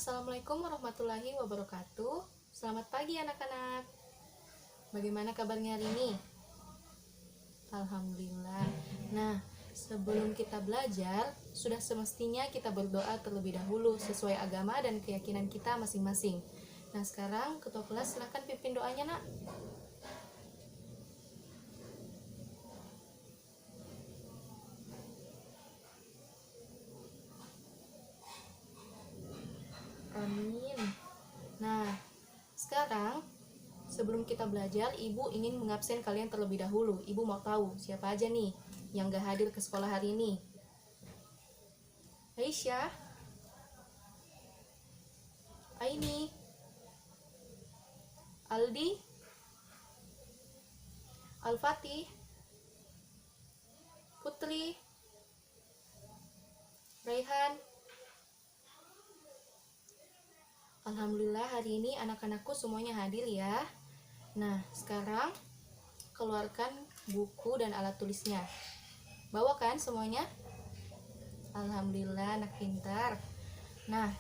Assalamualaikum warahmatullahi wabarakatuh. Selamat pagi anak-anak. Bagaimana kabarnya hari ini? Alhamdulillah. Nah, sebelum kita belajar, sudah semestinya kita berdoa terlebih dahulu sesuai agama dan keyakinan kita masing-masing. Nah, sekarang ketua kelas silahkan pimpin doanya, Nak. Amin. Nah, sekarang sebelum kita belajar, Ibu ingin mengabsen kalian terlebih dahulu. Ibu mau tahu siapa aja nih yang gak hadir ke sekolah hari ini. Aisyah, Aini, Aldi, Al-Fatih, Putri, Raihan. Alhamdulillah hari ini anak-anakku semuanya hadir ya. Nah, sekarang keluarkan buku dan alat tulisnya. Bawa kan semuanya? Alhamdulillah anak pintar. Nah,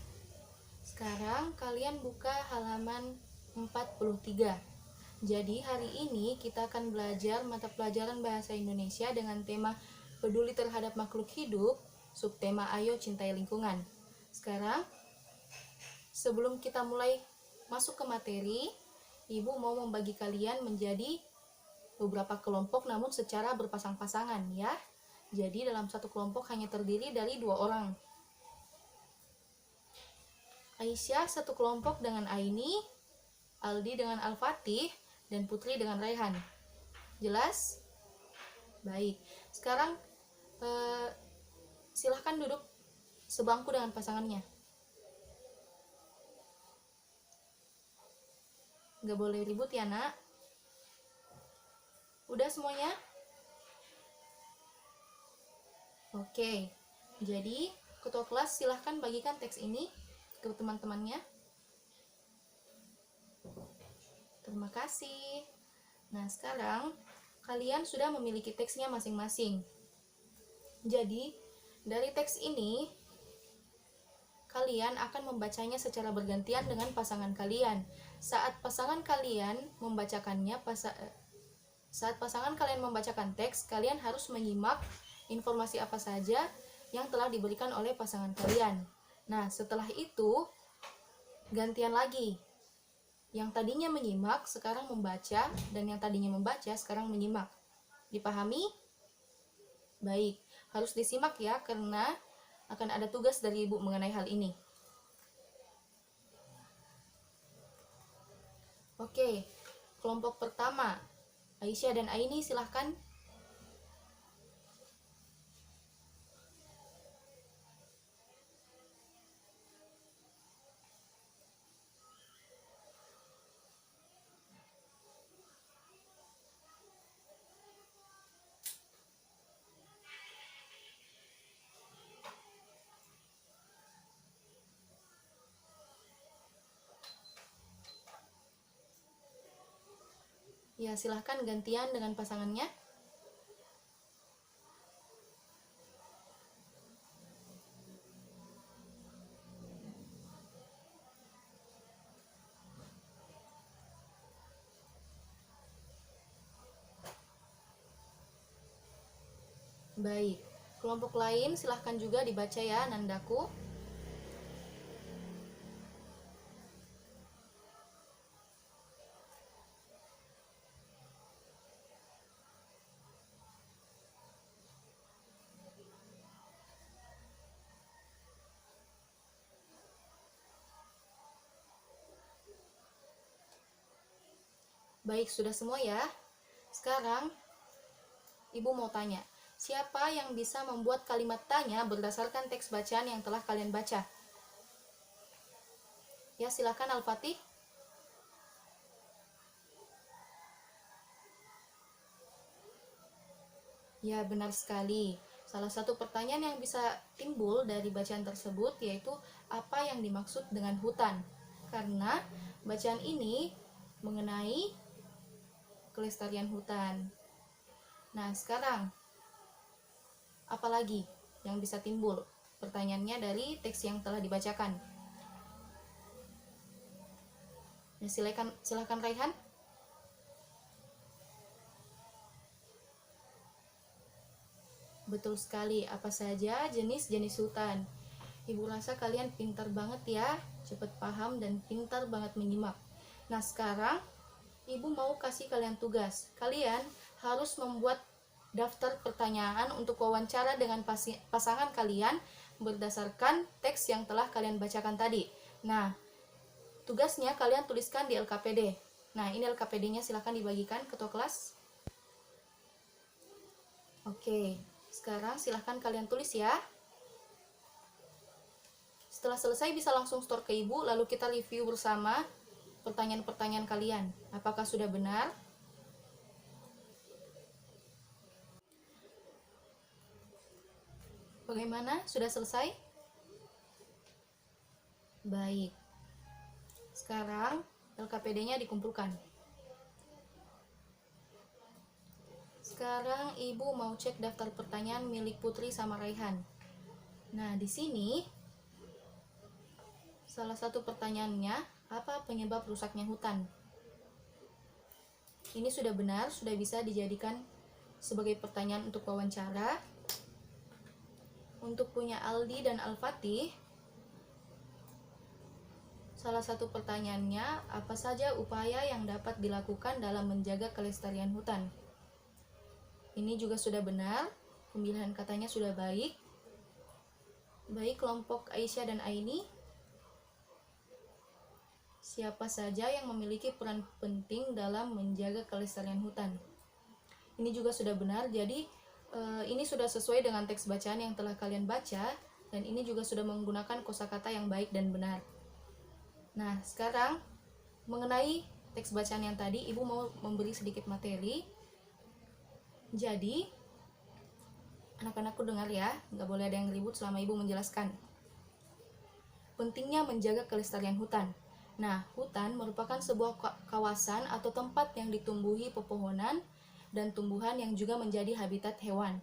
sekarang kalian buka halaman 43. Jadi hari ini kita akan belajar mata pelajaran bahasa Indonesia dengan tema peduli terhadap makhluk hidup, subtema Ayo Cintai Lingkungan. Sekarang sebelum kita mulai masuk ke materi, Ibu mau membagi kalian menjadi beberapa kelompok namun secara berpasang-pasangan ya. Jadi dalam satu kelompok hanya terdiri dari 2 orang. Aisyah satu kelompok dengan Aini, Aldi dengan Al-Fatih, dan Putri dengan Raihan. Jelas? Baik. Sekarang silahkan duduk sebangku dengan pasangannya. Gak boleh ribut ya, Nak. Udah semuanya? Oke. Jadi, ketua kelas silahkan bagikan teks ini ke teman-temannya. Terima kasih. Nah, sekarang kalian sudah memiliki teksnya masing-masing. Jadi, dari teks ini kalian akan membacanya secara bergantian dengan pasangan kalian. Saat pasangan kalian membacakan teks, kalian harus menyimak informasi apa saja yang telah diberikan oleh pasangan kalian. Nah, setelah itu gantian lagi. Yang tadinya menyimak sekarang membaca, dan yang tadinya membaca sekarang menyimak. Dipahami? Baik, harus disimak ya karena akan ada tugas dari Ibu mengenai hal ini. Oke, kelompok pertama, Aisyah dan Aini silahkan. Ya, silahkan gantian dengan pasangannya. Baik, kelompok lain silahkan juga dibaca ya nandaku. Baik, sudah semua ya. Sekarang Ibu mau tanya, siapa yang bisa membuat kalimat tanya berdasarkan teks bacaan yang telah kalian baca? Ya, silakan Al-Fatih. Ya, benar sekali. Salah satu pertanyaan yang bisa timbul dari bacaan tersebut yaitu apa yang dimaksud dengan hutan. Karena bacaan ini mengenai kelestarian hutan. Nah, sekarang apalagi yang bisa timbul pertanyaannya dari teks yang telah dibacakan? Ya, silakan Raihan. Betul sekali, apa saja jenis-jenis hutan? Ibu rasa kalian pintar banget ya, cepat paham dan pintar banget menyimak. Nah, sekarang Ibu mau kasih kalian tugas. Kalian harus membuat daftar pertanyaan untuk wawancara dengan pasangan kalian berdasarkan teks yang telah kalian bacakan tadi. Nah, tugasnya kalian tuliskan di LKPD. Nah, ini LKPD-nya, silahkan dibagikan ketua kelas. Oke, sekarang silahkan kalian tulis ya. Setelah selesai bisa langsung store ke ibu, lalu kita review bersama pertanyaan-pertanyaan kalian. Apakah sudah benar? Bagaimana? Sudah selesai? Baik. Sekarang LKPD-nya dikumpulkan. Sekarang ibu mau cek daftar pertanyaan milik Putri sama Raihan. Nah, di sini salah satu pertanyaannya, apa penyebab rusaknya hutan? Ini sudah benar, sudah bisa dijadikan sebagai pertanyaan untuk wawancara. Untuk punya Aldi dan Al-Fatih, salah satu pertanyaannya, apa saja upaya yang dapat dilakukan dalam menjaga kelestarian hutan? Ini juga sudah benar, pemilihan katanya sudah baik. Baik kelompok Aisyah dan Aini, siapa saja yang memiliki peran penting dalam menjaga kelestarian hutan? Ini juga sudah benar, jadi ini sudah sesuai dengan teks bacaan yang telah kalian baca, dan ini juga sudah menggunakan kosakata yang baik dan benar. Nah, sekarang mengenai teks bacaan yang tadi, ibu mau memberi sedikit materi. Jadi, anak-anakku dengar ya, nggak boleh ada yang ribut selama ibu menjelaskan. Pentingnya menjaga kelestarian hutan. Nah, hutan merupakan sebuah kawasan atau tempat yang ditumbuhi pepohonan dan tumbuhan yang juga menjadi habitat hewan.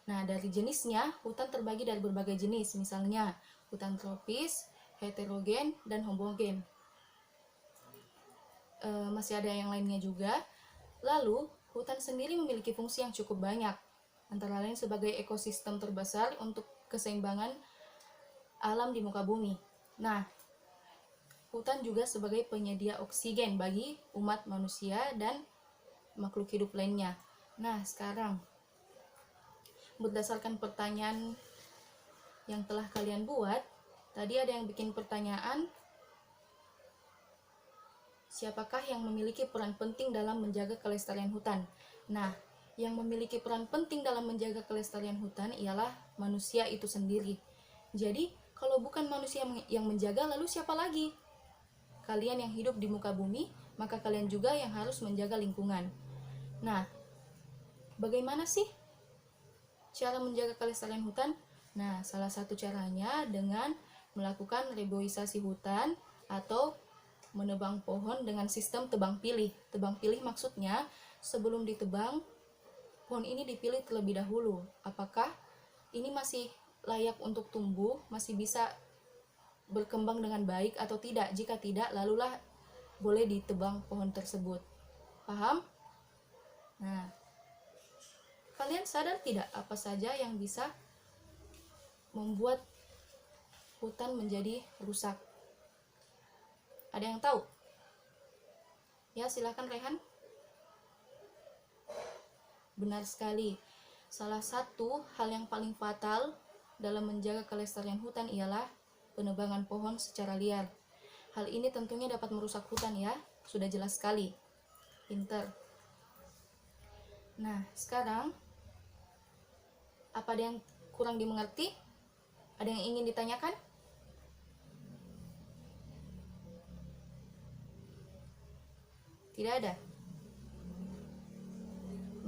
Nah, dari jenisnya, hutan terbagi dari berbagai jenis, misalnya hutan tropis, heterogen, dan homogen. Masih ada yang lainnya juga. Lalu, hutan sendiri memiliki fungsi yang cukup banyak, antara lain sebagai ekosistem terbesar untuk keseimbangan alam di muka bumi. Nah, hutan juga sebagai penyedia oksigen bagi umat manusia dan makhluk hidup lainnya. Nah, sekarang berdasarkan pertanyaan yang telah kalian buat, tadi ada yang bikin pertanyaan, siapakah yang memiliki peran penting dalam menjaga kelestarian hutan? Nah, yang memiliki peran penting dalam menjaga kelestarian hutan ialah manusia itu sendiri. Jadi, kalau bukan manusia yang menjaga, lalu siapa lagi? Kalian yang hidup di muka bumi, maka kalian juga yang harus menjaga lingkungan. Nah, bagaimana sih cara menjaga kelestarian hutan? Nah, salah satu caranya dengan melakukan reboisasi hutan atau menebang pohon dengan sistem tebang pilih. Tebang pilih maksudnya sebelum ditebang, pohon ini dipilih terlebih dahulu. Apakah ini masih layak untuk tumbuh, masih bisa berkembang dengan baik atau tidak? Jika tidak, lalulah boleh ditebang pohon tersebut. Paham? Nah, kalian sadar tidak apa saja yang bisa membuat hutan menjadi rusak? Ada yang tahu? Ya, silakan Rehan. Benar sekali. Salah satu hal yang paling fatal dalam menjaga kelestarian hutan ialah penebangan pohon secara liar. Hal ini tentunya dapat merusak hutan ya. Sudah jelas sekali. Pinter. Nah, sekarang apa ada yang kurang dimengerti? Ada yang ingin ditanyakan? Tidak ada?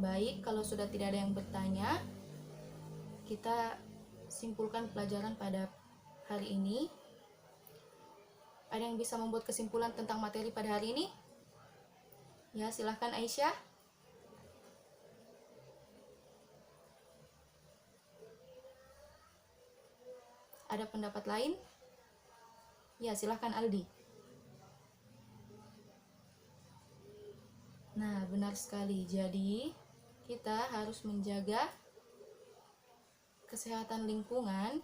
Baik, kalau sudah tidak ada yang bertanya, kita simpulkan pelajaran pada hari ini. Ada yang bisa membuat kesimpulan tentang materi pada hari ini? Ya, silahkan Aisyah. Ada pendapat lain? Ya, silahkan Aldi. Nah, benar sekali. Jadi, kita harus menjaga kesehatan lingkungan,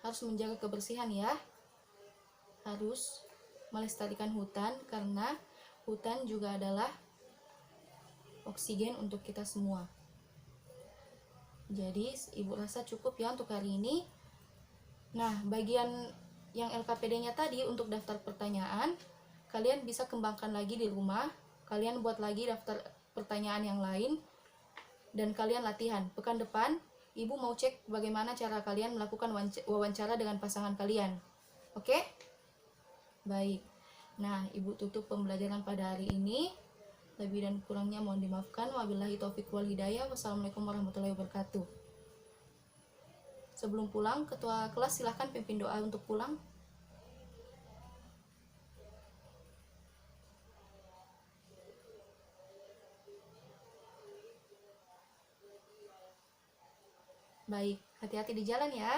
harus menjaga kebersihan ya. Harus melestarikan hutan karena hutan juga adalah oksigen untuk kita semua. Jadi, Ibu rasa cukup ya untuk hari ini. Nah, bagian yang LKPD-nya tadi untuk daftar pertanyaan, kalian bisa kembangkan lagi di rumah. Kalian buat lagi daftar pertanyaan yang lain dan kalian latihan. Pekan depan, Ibu mau cek bagaimana cara kalian melakukan wawancara dengan pasangan kalian. Oke? Baik. Nah, Ibu tutup pembelajaran pada hari ini. Lebih dan kurangnya mohon dimaafkan. Wabillahi taufiq wal hidayah. Wassalamualaikum warahmatullahi wabarakatuh. Sebelum pulang, ketua kelas silahkan pimpin doa untuk pulang. Baik, hati-hati di jalan ya.